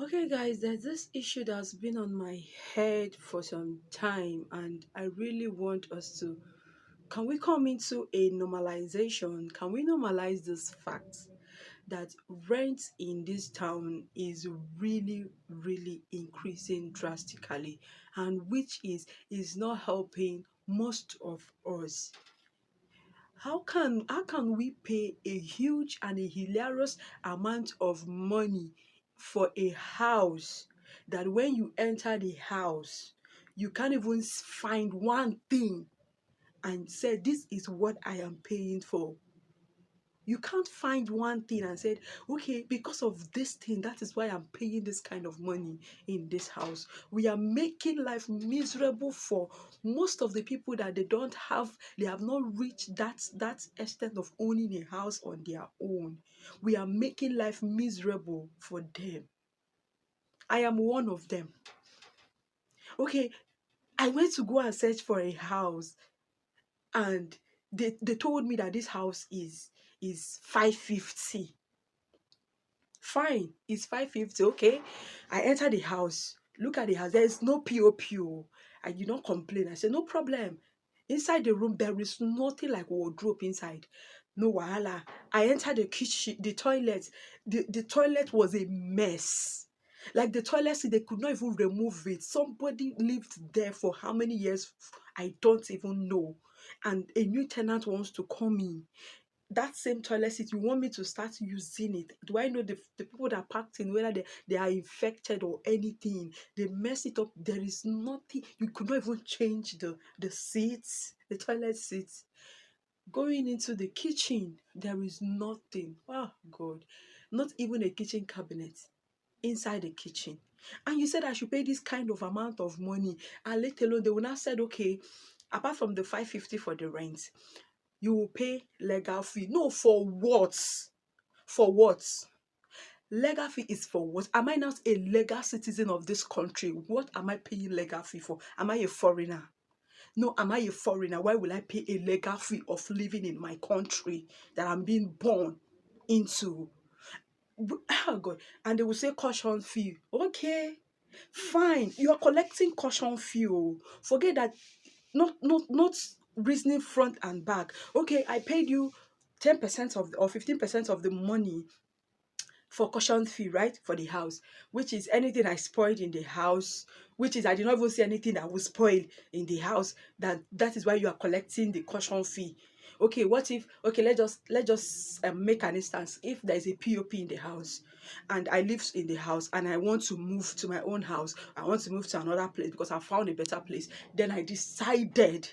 Okay, guys, there's this issue that's been on my head for some time, and I really want us to. Can we come into a normalization? Can we normalize this fact that rent in this town is really, really increasing drastically, and which is not helping most of us? How can we pay a huge and a hilarious amount of money for a house that when you enter the house you can't even find one thing and say this is what I am paying for? You can't find one thing and said, okay, because of this thing, that is why I'm paying this kind of money in this house. We are making life miserable for most of the people that they have not reached that extent of owning a house on their own. We are making life miserable for them. I am one of them. Okay, I went to go and search for a house, and they told me that this house is 550. Fine, it's 550. Okay. I enter the house. Look at the house. There is no POP. I did not complain. I said, no problem. Inside the room, there is nothing like wardrobe inside. No wahala. I entered the kitchen, the toilet. The toilet was a mess. Like the toilet seat, they could not even remove it. Somebody lived there for how many years? I don't even know. And a new tenant wants to come in. That same toilet seat, you want me to start using it? Do I know the people that packed in, whether they are infected or anything? They mess it up. There is nothing. You could not even change the seats, the toilet seats. Going into the kitchen, there is nothing. Oh God, not even a kitchen cabinet inside the kitchen. And you said I should pay this kind of amount of money, and let alone they will not said, okay, apart from the 550 for the rent, you will pay legal fee. No, for what? For what? Legal fee is for what? Am I not a legal citizen of this country? What am I paying legal fee for? Am I a foreigner? No, am I a foreigner? Why will I pay a legal fee of living in my country that I'm being born into? Oh God. And they will say caution fee. Okay, fine. You are collecting caution fee. Oh. Forget that. Not reasoning front and back. Okay, I paid you 10% of or 15% of the money for caution fee, right? For the house, which is anything I spoiled in the house, which is I did not even see anything that was spoiled in the house. That is why you are collecting the caution fee. Okay, what if, okay, let's just make an instance. If there is a POP in the house and I live in the house and I want to move to my own house, I want to move to another place because I found a better place, then I decided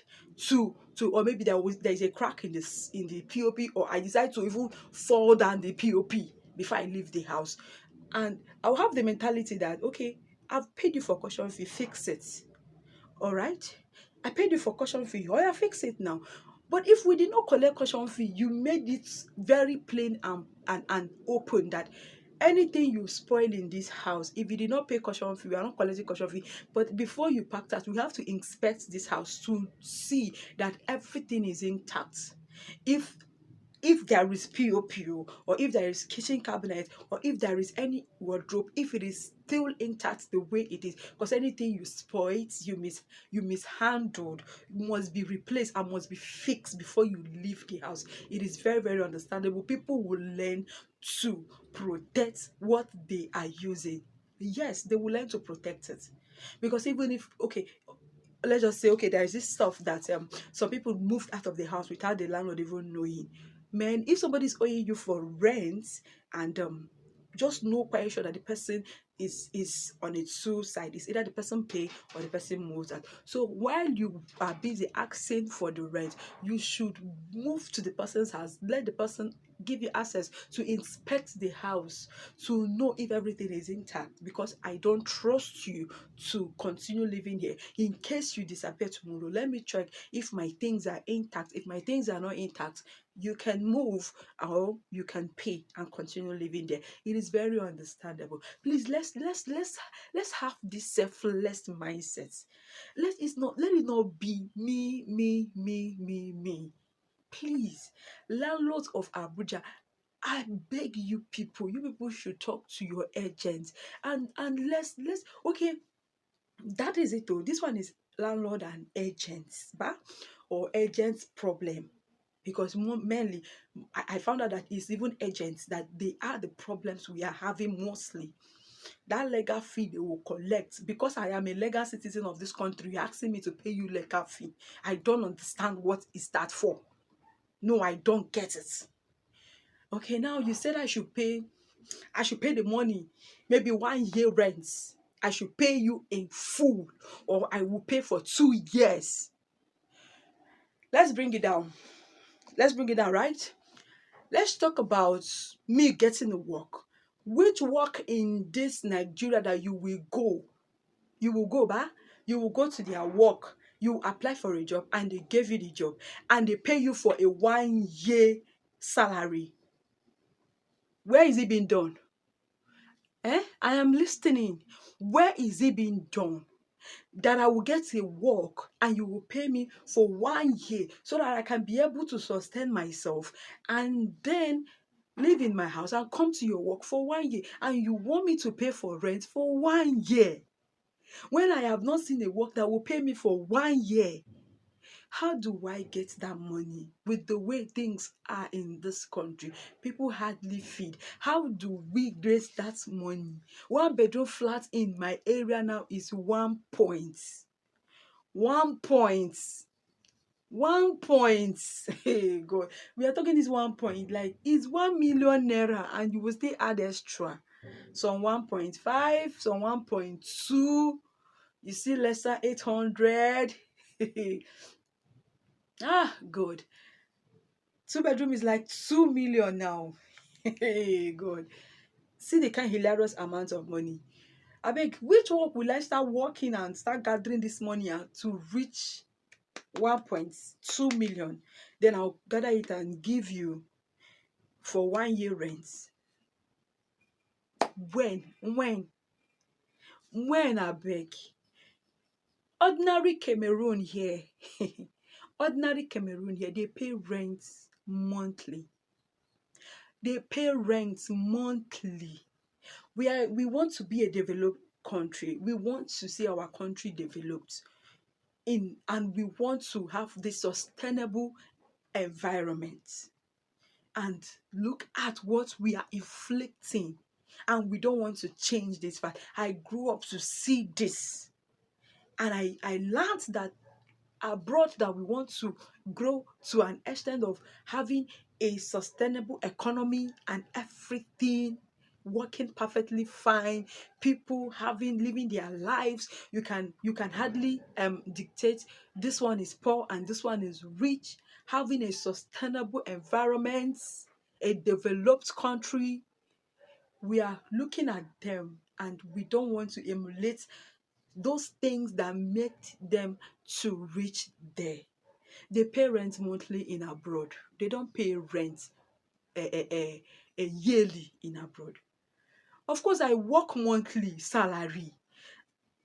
to or maybe there is a crack in the POP, or I decide to even fall down the POP before I leave the house. And I'll have the mentality that, okay, I've paid you for caution fee, fix it. All right? I paid you for caution fee. Oh, yeah, fix it now. But if we did not collect caution fee, you made it very plain and open that anything you spoil in this house, if you did not pay caution fee, we are not collecting caution fee. But before you pack that, we have to inspect this house to see that everything is intact. If if there is POP, or if there is kitchen cabinet, or if there is any wardrobe, if it is still intact the way it is, because anything you spoiled, you mishandled, must be replaced and must be fixed before you leave the house. It is very, very understandable. People will learn to protect what they are using. Yes, they will learn to protect it. Because even if, okay, let's just say, okay, there is this stuff that some people moved out of the house without the landlord even knowing. Man, if somebody's owing you for rent, and just know quite sure that the person is on its two side, it's either the person pay or the person moves out. So while you are busy asking for the rent, you should move to the person's house, let the person give you access to inspect the house, to know if everything is intact, because I don't trust you to continue living here. In case you disappear tomorrow, let me check if my things are intact. If my things are not intact, you can move or you can pay and continue living there. It is very understandable. Please, let's have this selfless mindset. Let it not be me. Please, landlords of Abuja, I beg you people should talk to your agents, and let's okay, that is it though. This one is landlord and agents, bah? Or agents problem. Because mainly, I found out that it's even agents that they are the problems we are having mostly. That legal fee they will collect, because I am a legal citizen of this country, you're asking me to pay you legal fee. I don't understand what is that for. No, I don't get it. Okay, now you said I should pay the money, maybe 1 year rents. I should pay you in full, or I will pay for 2 years. Let's bring it down. Let's bring it down, right? Let's talk about me getting a work. Which work in this Nigeria that you will go? You will go, bah? You will go to their work. You apply for a job and they gave you the job and they pay you for a 1 year salary. Where is it being done? I am listening. Where is it being done? That I will get a work and you will pay me for 1 year so that I can be able to sustain myself and then live in my house and come to your work for 1 year, and you want me to pay for rent for 1 year when I have not seen a work that will pay me for 1 year. How do I get that money with the way things are in this country? People hardly feed. How do we raise that money? One bedroom flat in my area now is 1 point. 1 point. 1 point. Hey God. We are talking this 1 point. Like it's 1 million naira and you will still add extra. Some 1.5, some 1.2. You see lesser 800. Good. 2 bedroom is like 2 million now. Hey, God. See the kind hilarious amount of money. I beg, which work will I start working and start gathering this money to reach 1.2 million? Then I'll gather it and give you for 1 year rent. When? When, I beg? Ordinary Cameroon here. Ordinary Cameroon here, they pay rent monthly. They pay rent monthly. We want to be a developed country. We want to see our country developed and we want to have this sustainable environment. And look at what we are inflicting. And we don't want to change this fact. I grew up to see this. And I learned that abroad that we want to grow to an extent of having a sustainable economy and everything working perfectly fine, people living their lives. You can hardly dictate this one is poor and this one is rich, having a sustainable environment, a developed country. We are looking at them and we don't want to emulate those things that make them to reach there. They pay rent monthly in abroad. They don't pay rent yearly in abroad. Of course, I work monthly salary.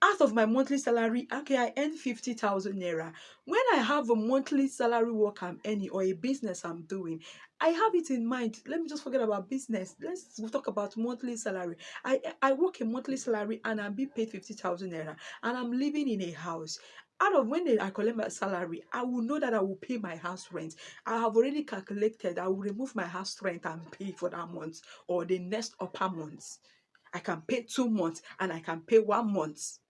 Out of my monthly salary, okay, I earn 50,000 naira. When I have a monthly salary work I'm earning or a business I'm doing, I have it in mind. Let me just forget about business. Let's talk about monthly salary. I work a monthly salary and I'm being paid 50,000 naira and I'm living in a house. Out of I collect my salary, I will know that I will pay my house rent. I have already calculated. I will remove my house rent and pay for that month or the next upper months. I can pay 2 months and I can pay 1 month.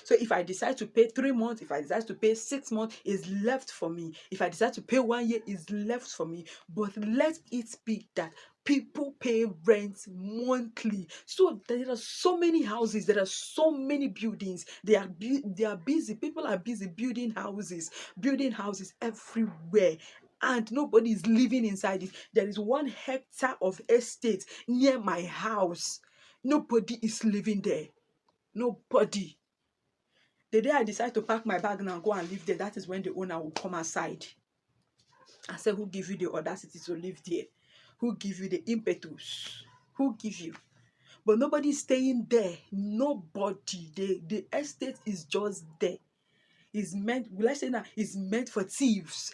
So if I decide to pay 3 months, if I decide to pay 6 months, is left for me. If I decide to pay 1 year, is left for me. But let it be that people pay rent monthly. So there are so many houses, there are so many buildings. They are busy. People are busy building houses everywhere. And nobody is living inside it. There is 1 hectare of estate near my house. Nobody is living there. Nobody. The day I decide to pack my bag now and go and live there, that is when the owner will come aside and say, who give you the audacity to live there? Who give you the impetus? Who give you? But nobody is staying there. Nobody. The estate is just there. is meant, let's say now, is meant for thieves.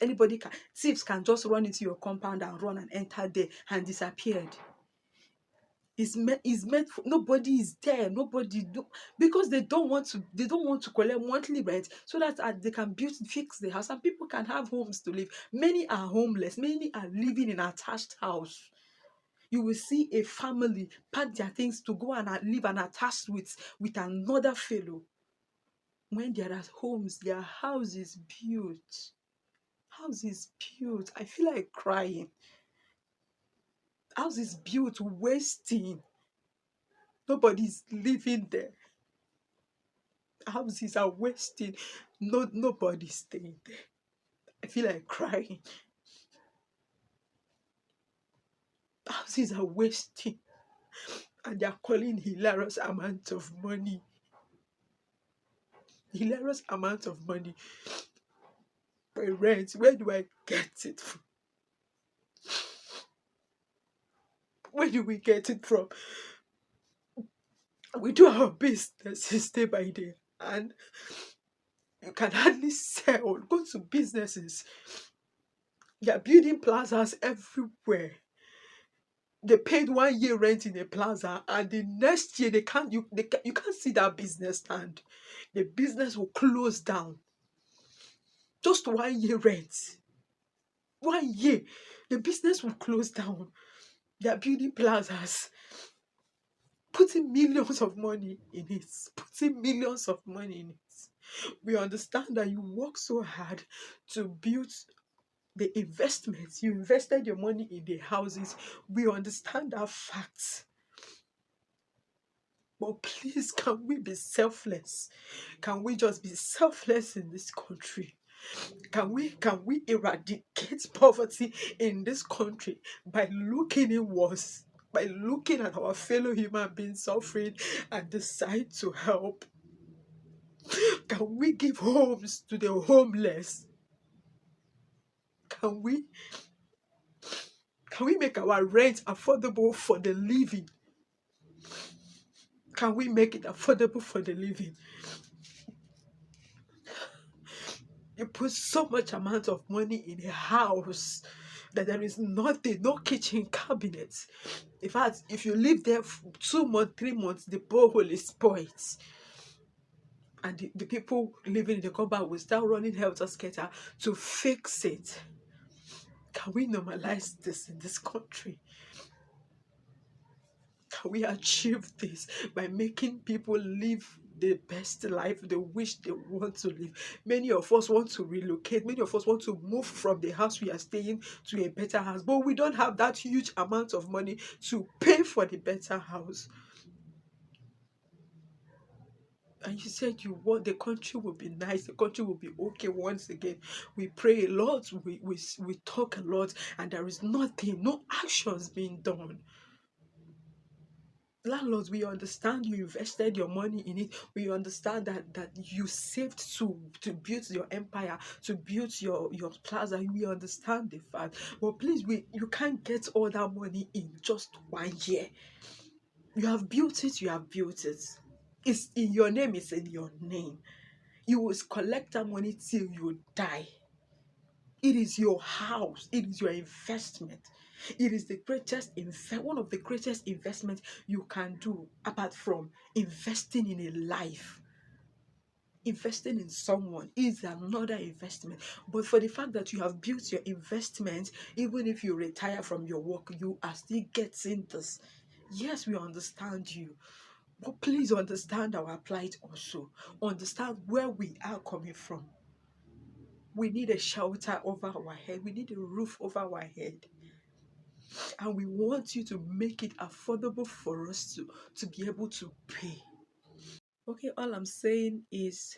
Thieves can just run into your compound and run and enter there and disappeared. Is meant for, nobody is there, nobody do, because they don't want to collect monthly rent, so that they can fix the house and people can have homes to live. Many are homeless, many are living in attached house. You will see a family pack their things to go and live and attached with another fellow, when there are homes, their house is built. House is built. I feel like crying. House is built, wasting. Nobody's living there. Houses are wasting. Nobody's staying there. I feel like crying. Houses are wasting. And they are calling hilarious amount of money. Hilarious amount of money for rent. Where do I get it from? Where do we get it from? We do our business day by day, and you can hardly sell. Go to businesses. They are building plazas everywhere. They paid 1 year rent in a plaza, and the next year you can't see that business stand. The business will close down. Just 1 year rent. 1 year. The business will close down. They are building plazas, putting millions of money in it. Putting millions of money in it. We understand that you work so hard to build the investments. You invested your money in the houses. We understand that fact. But please, can we be selfless? Can we just be selfless in this country? Can we eradicate poverty in this country by looking inwards, by looking at our fellow human beings suffering and decide to help? Can we give homes to the homeless? Can we make our rent affordable for the living? Can we make it affordable for the living? You put so much amount of money in a house that there is nothing, no kitchen cabinet. In fact, if you live there for 2 months, 3 months, the borehole is spoiled. And the people living in the compound will start running helter-skelter to fix it. Can we normalize this in this country? Can we achieve this by making people live the best life they wish they want to live? Many of us want to relocate. Many of us want to move from the house we are staying to a better house, but we don't have that huge amount of money to pay for the better house. And you said you want the country will be nice, the country will be okay once again. We pray a lot, we talk a lot, and there is nothing, no actions being done. Landlords, we understand you invested your money in it. We understand that you saved to build your empire, to build your plaza. We understand the fact. But please, you can't get all that money in just 1 year. You have built it, you have built it. It's in your name, it's in your name. You will collect that money till you die. It is your house, it is your investment. It is one of the greatest investments you can do, apart from investing in a life. Investing in someone is another investment. But for the fact that you have built your investment, even if you retire from your work, you are still getting this. Yes, we understand you. But please understand our plight also. Understand where we are coming from. We need a shelter over our head. We need a roof over our head. And we want you to make it affordable for us to be able to pay. Okay, all I'm saying is,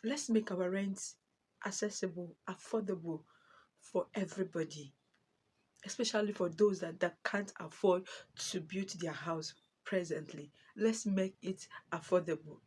let's make our rents accessible, affordable for everybody, especially for those that can't afford to build their house presently. Let's make it affordable.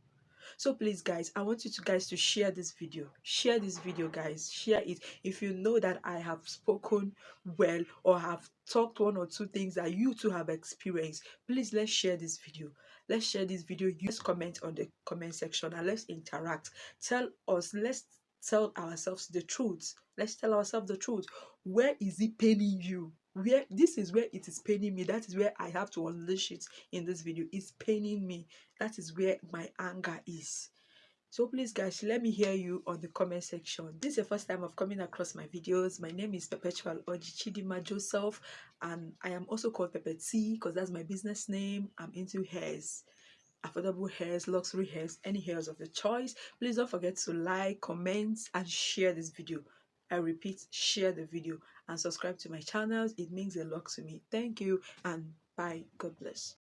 So please guys, I want you to guys to share this video. Share this video guys. Share it. If you know that I have spoken well or have talked one or two things that you too have experienced, please let's share this video. Let's share this video. Use comment on the comment section and let's interact. Tell us, let's tell ourselves the truth. Let's tell ourselves the truth. Where is it paining you? Where this is where it is paining me. That is where I have to unleash it in this video. It's paining me. That is where my anger is. So please guys, let me hear you on the comment section. This is the first time of coming across my videos. My name is Perpetual Orji Chidima Joseph, and I am also called Pepe T because that's my business name. I'm into hairs, affordable hairs, luxury hairs, any hairs of your choice. Please don't forget to like, comment, and share this video. I repeat, share the video and subscribe to my channels. It means a lot to me. Thank you and bye. God bless.